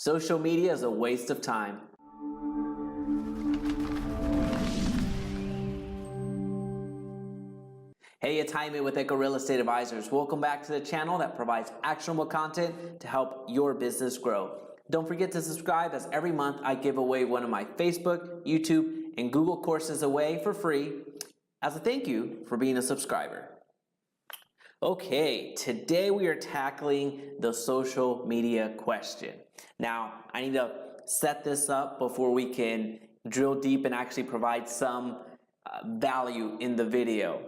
Social media is a waste of time. Hey, it's Jaime with Echo Real Estate Advisors. Welcome back to the channel that provides actionable content to help your business grow. Don't forget to subscribe, as every month I give away one of my Facebook, YouTube, and Google courses away for free as a thank you for being a subscriber. Okay, today we are tackling the social media question. Now, I need to set this up before we can drill deep and actually provide some value in the video.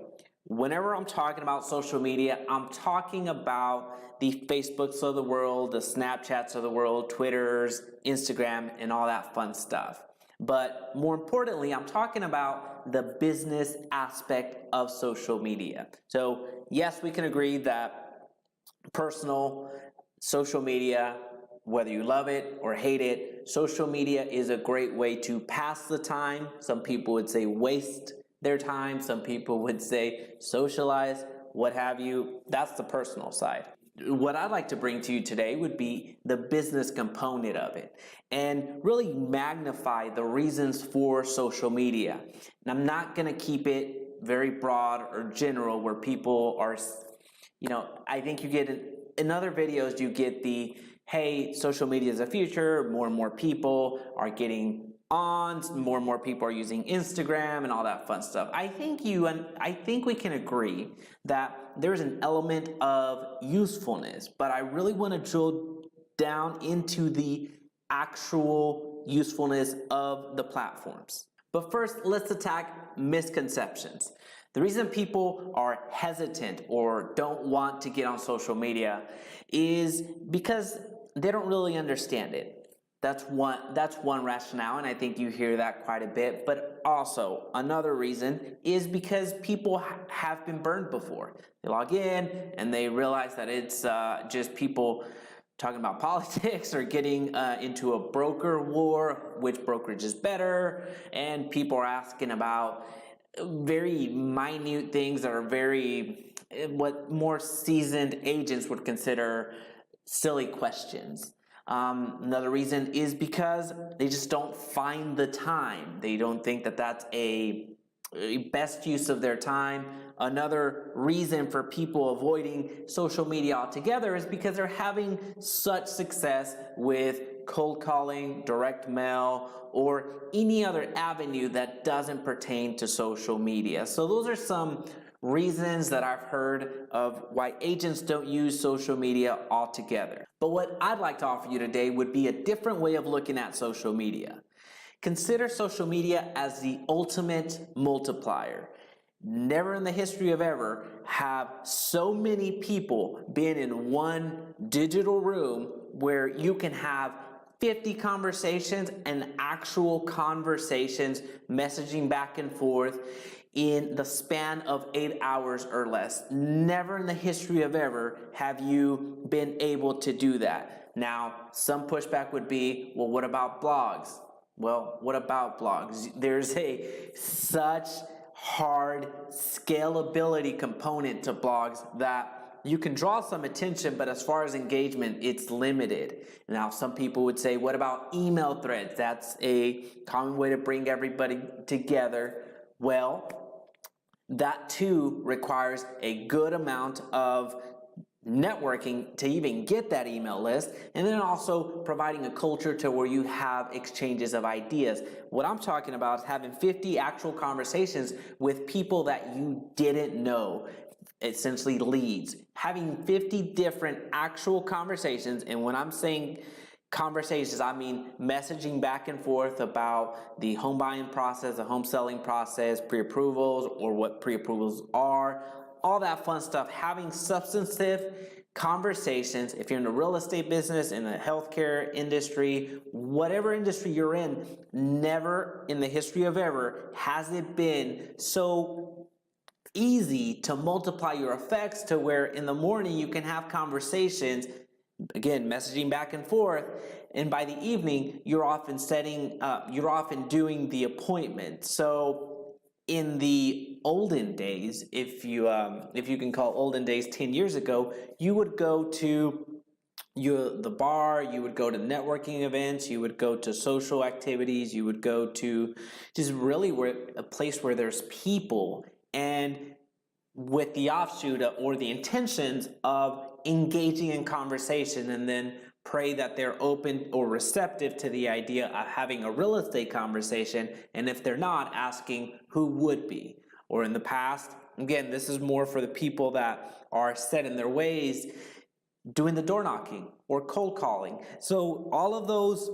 Whenever I'm talking about social media, I'm talking about the Facebooks of the world, the Snapchats of the world, Twitters, Instagram, and all that fun stuff. But more importantly, I'm talking about the business aspect of social media. So yes, we can agree that personal social media, whether you love it or hate it, social media is a great way to pass the time. Some people would say waste their time. Some people would say socialize, what have you. That's the personal side. What I'd like to bring to you today would be the business component of it and really magnify the reasons for social media. And I'm not going to keep it very broad or general where people are, I think you get in other videos, you get the, hey, social media is the future, more and more people are getting on, more and more people are using Instagram and all that fun stuff. I think we can agree that there's an element of usefulness, but I really want to drill down into the actual usefulness of the platforms. But first, let's attack misconceptions. The reason people are hesitant or don't want to get on social media is because they don't really understand it. That's one rationale, and I think you hear that quite a bit. But also, another reason is because people have been burned before. They log in and they realize that it's just people talking about politics or getting into a broker war, which brokerage is better, and people are asking about very minute things that are what more seasoned agents would consider silly questions. Another reason is because they just don't find the time. They don't think that that's a best use of their time. Another reason for people avoiding social media altogether is because they're having such success with cold calling, direct mail, or any other avenue that doesn't pertain to social media. So those are some reasons that I've heard of why agents don't use social media altogether. But what I'd like to offer you today would be a different way of looking at social media. Consider social media as the ultimate multiplier. Never in the history of ever have so many people been in one digital room where you can have 50 conversations and actual conversations, messaging back and forth in the span of 8 hours or less. Never in the history of ever have you been able to do that. Now, some pushback would be, well, what about blogs? Well, what about blogs? There's such hard scalability component to blogs that you can draw some attention, but as far as engagement, it's limited. Now, some people would say, what about email threads? That's a common way to bring everybody together. Well, that too requires a good amount of networking to even get that email list, and then also providing a culture to where you have exchanges of ideas. What I'm talking about is having 50 actual conversations with people that you didn't know, essentially leads. Having 50 different actual conversations, and when I'm saying conversations, I mean messaging back and forth about the home buying process, the home selling process, pre-approvals, or what pre-approvals are, all that fun stuff. Having substantive conversations. If you're in the real estate business, in the healthcare industry, whatever industry you're in, never in the history of ever has it been so easy to multiply your effects to where in the morning you can have conversations, again, messaging back and forth, and by the evening you're often doing the appointment. So in the olden days, if you can call olden days 10 years ago, you would the bar, you would go to networking events, you would go to social activities, you would go to just really a place where there's people, and with the offshoot or the intentions of engaging in conversation, and then pray that they're open or receptive to the idea of having a real estate conversation, and if they're not, asking who would be. Or in the past, again, this is more for the people that are set in their ways, doing the door knocking or cold calling. So all of those,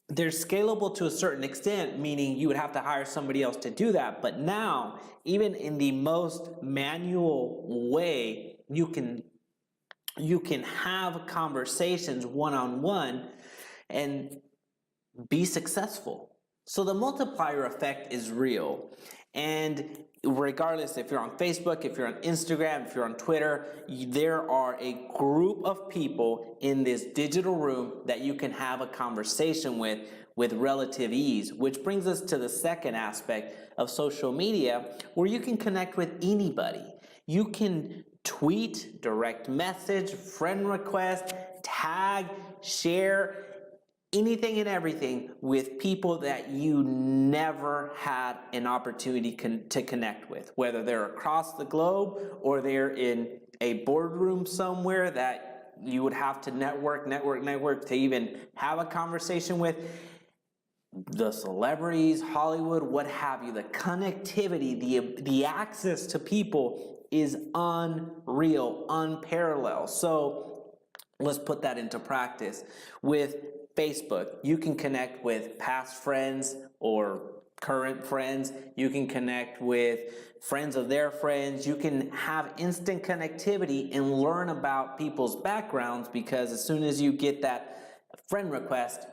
they're scalable to a certain extent, meaning you would have to hire somebody else to do that. But now, even in the most manual way, you can have conversations one-on-one and be successful. So the multiplier effect is real. And regardless if you're on Facebook, if you're on Instagram, if you're on Twitter, there are a group of people in this digital room that you can have a conversation with relative ease, which brings us to the second aspect of social media, where you can connect with anybody. You can tweet, direct message, friend request, tag, share, anything and everything with people that you never had an opportunity to connect with, whether they're across the globe or they're in a boardroom somewhere that you would have to network to even have a conversation with. The celebrities, Hollywood, what have you, the connectivity, the access to people is unreal, unparalleled. So let's put that into practice. With Facebook, you can connect with past friends or current friends. You can connect with friends of their friends. You can have instant connectivity and learn about people's backgrounds, because as soon as you get that friend request,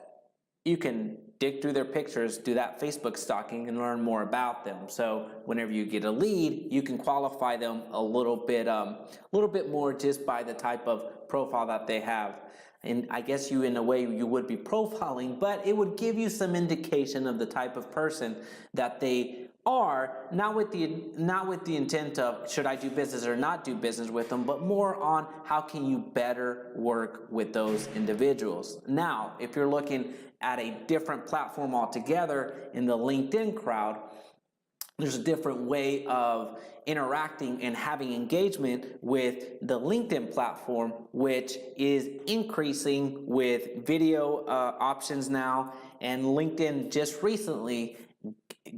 you can dig through their pictures, do that Facebook stalking, and learn more about them. So whenever you get a lead, you can qualify them a little bit more just by the type of profile that they have. And I guess you, in a way, you would be profiling, but it would give you some indication of the type of person that they are, not with the intent of should I do business or not do business with them, but more on how can you better work with those individuals. Now, if you're looking at a different platform altogether in the LinkedIn crowd, there's a different way of interacting and having engagement with the LinkedIn platform, which is increasing with video options now. And LinkedIn just recently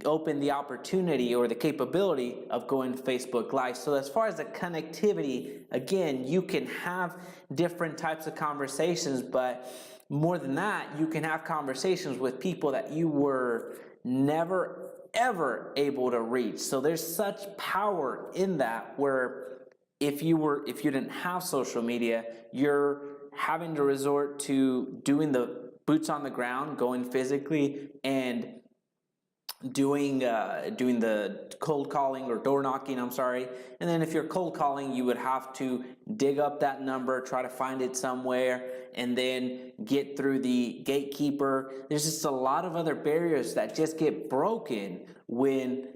opened the opportunity or the capability of going to Facebook Live. So as far as the connectivity, again, you can have different types of conversations, but more than that, you can have conversations with people that you were never ever able to reach. So there's such power in that, where if you didn't have social media, you're having to resort to doing the boots on the ground, going physically and doing the cold calling or door knocking, and then if you're cold calling, you would have to dig up that number, try to find it somewhere, and then get through the gatekeeper. There's just a lot of other barriers that just get broken when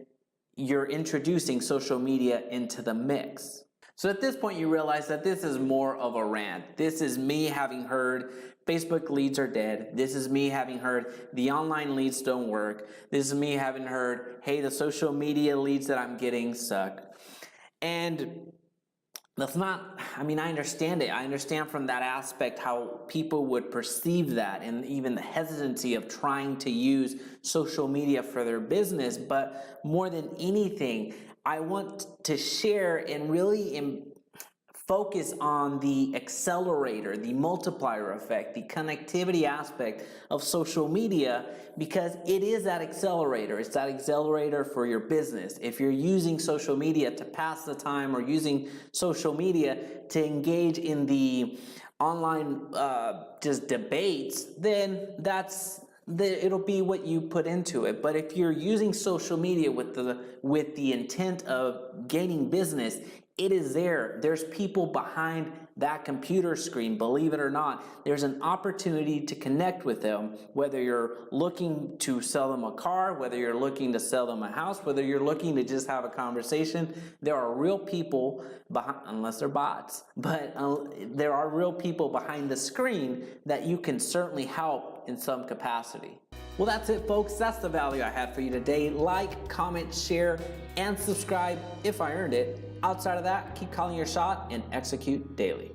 you're introducing social media into the mix. So at this point, you realize that this is more of a rant. This is me having heard Facebook leads are dead. This is me having heard the online leads don't work. This is me having heard, hey, the social media leads that I'm getting suck. And that's not, I understand it. I understand from that aspect how people would perceive that, and even the hesitancy of trying to use social media for their business. But more than anything, I want to share and really focus on the accelerator, the multiplier effect, the connectivity aspect of social media, because it is that accelerator. It's that accelerator for your business. If you're using social media to pass the time, or using social media to engage in the online just debates, then it'll be what you put into it. But if you're using social media with the intent of gaining business, It is there. There's people behind that computer screen, believe it or not. There's an opportunity to connect with them, whether you're looking to sell them a car, whether you're looking to sell them a house, whether you're looking to just have a conversation. There are real people behind, unless they're bots, but there are real people behind the screen that you can certainly help in some capacity. Well, that's it, folks. That's the value I had for you today. Like, comment, share, and subscribe if I earned it. Outside of that, keep calling your shot and execute daily.